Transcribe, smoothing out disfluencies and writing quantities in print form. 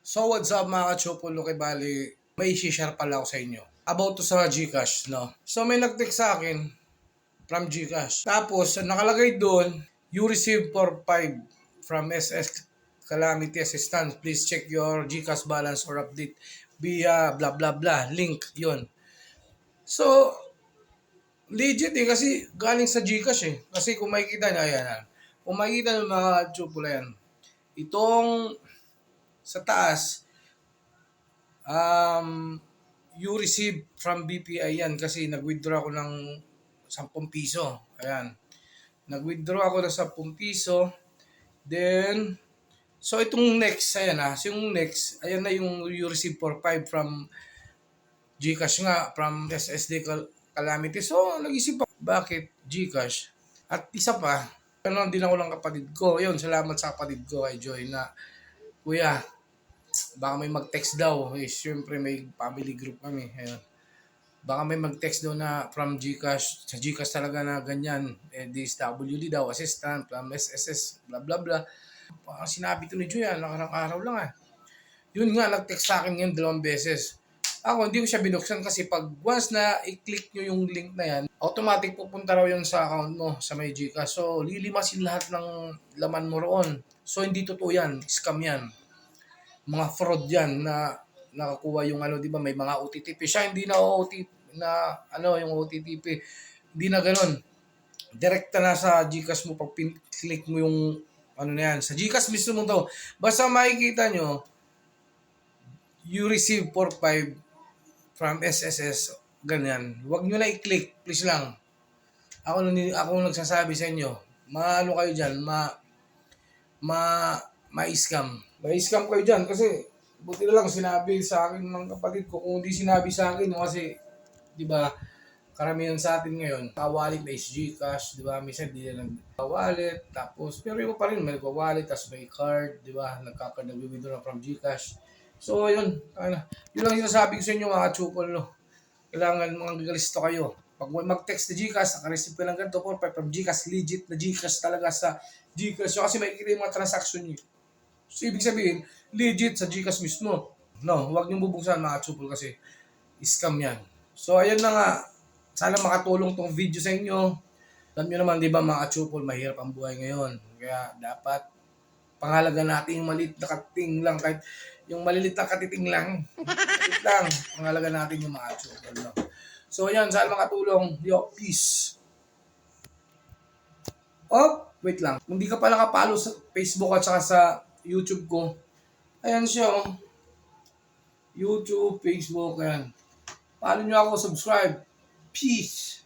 So what's up mga kachupulo kay Bali, may share pala ako sa inyo. About to sa Gcash, no? So may nag-text sa akin from Gcash. Tapos nakalagay doon, you received for 5 from SS Calamity Assistance. Please check your Gcash balance or update via blah blah blah. Link, yun. So, legit kasi galing sa Gcash eh. Kasi kung makikita nyo, ayan. Kung makikita nyo mga chupulo yan, itong sa taas, you receive from BPI yan kasi nag-withdraw ako ng 10 piso. Ayan. Nag-withdraw ako ng 10 piso. Then, so itong next, ayan So yung next, ayan na yung you receive for 5 from Gcash nga, from SSD Calamity. So, nag-isip ako, bakit Gcash? At isa pa, din ako ng kapatid ko. Yun, salamat sa kapatid ko kay Joy na, Kuya, baka may mag-text daw. Eh, syempre may family group kami. Ayun. Baka may mag-text daw na from Gcash, sa Gcash talaga na ganyan, DSWD daw, assistant, from SSS, bla bla bla. Sinabi to ni Joy, nakarang araw lang Yun nga, nag-text sa akin ngayon 2 beses. Ako, hindi ko siya binuksan kasi pag once na i-click nyo yung link na yan, automatic pupunta raw yun sa account mo, sa may Gcash. So, lilimasin lahat ng laman mo roon. So, hindi totoo yan. Scam yan. Mga fraud yan na nakakuha yung di ba, may mga OTTP. Siya hindi na OTP na yung OTTP. Hindi na ganoon. Direkta na sa Gcash mo pag click mo yung na yan. Sa Gcash mismo mo to. Basta makikita nyo, you receive 4-5 from SSS, ganyan. Huwag nyo na i-click, please lang. Ako nagsasabi sa inyo, maano kayo dyan, ma-scam. Ma-scam kayo dyan kasi buti na lang sinabi sa akin ng kapatid ko. Kung hindi sinabi sa akin, kasi, di ba, karamihan sa atin ngayon, wallet na is Gcash, di ba? Minsan di na nag-wallet, tapos, pero iba pa rin, may wallet, tapos may card, di ba? Nagka-card, nag-withdraw from Gcash. So, yun. Yun lang yung sasabi ko sa inyo mga chupol, no? Kailangan mga gagalisto kayo. Pag mag-text na Gcash, naka-receive ka ng ganito, from Gcash, legit na Gcash talaga sa Gcash. So, kasi makikita yung mga transaction nyo. So, ibig sabihin, legit sa Gcash mismo. No, huwag niyong bubuksan mga chupol kasi scam yan. So, ayun na nga. Sana makatulong tong video sa inyo. Alam nyo naman, di ba mga chupol, mahirap ang buhay ngayon. Kaya dapat pangalaga natin yung maliit na katiting lang. Kahit yung malilit na katiting lang. Malilit lang. Pangalaga natin yung mga chupol. No? So, ayan. Sana makatulong. Yo, peace. Oh, wait lang. Kung di ka pa nakapalo sa Facebook at saka sa YouTube ko, ayan siya, oh. YouTube, Facebook, ayan. Follow nyo ako, subscribe. Peace!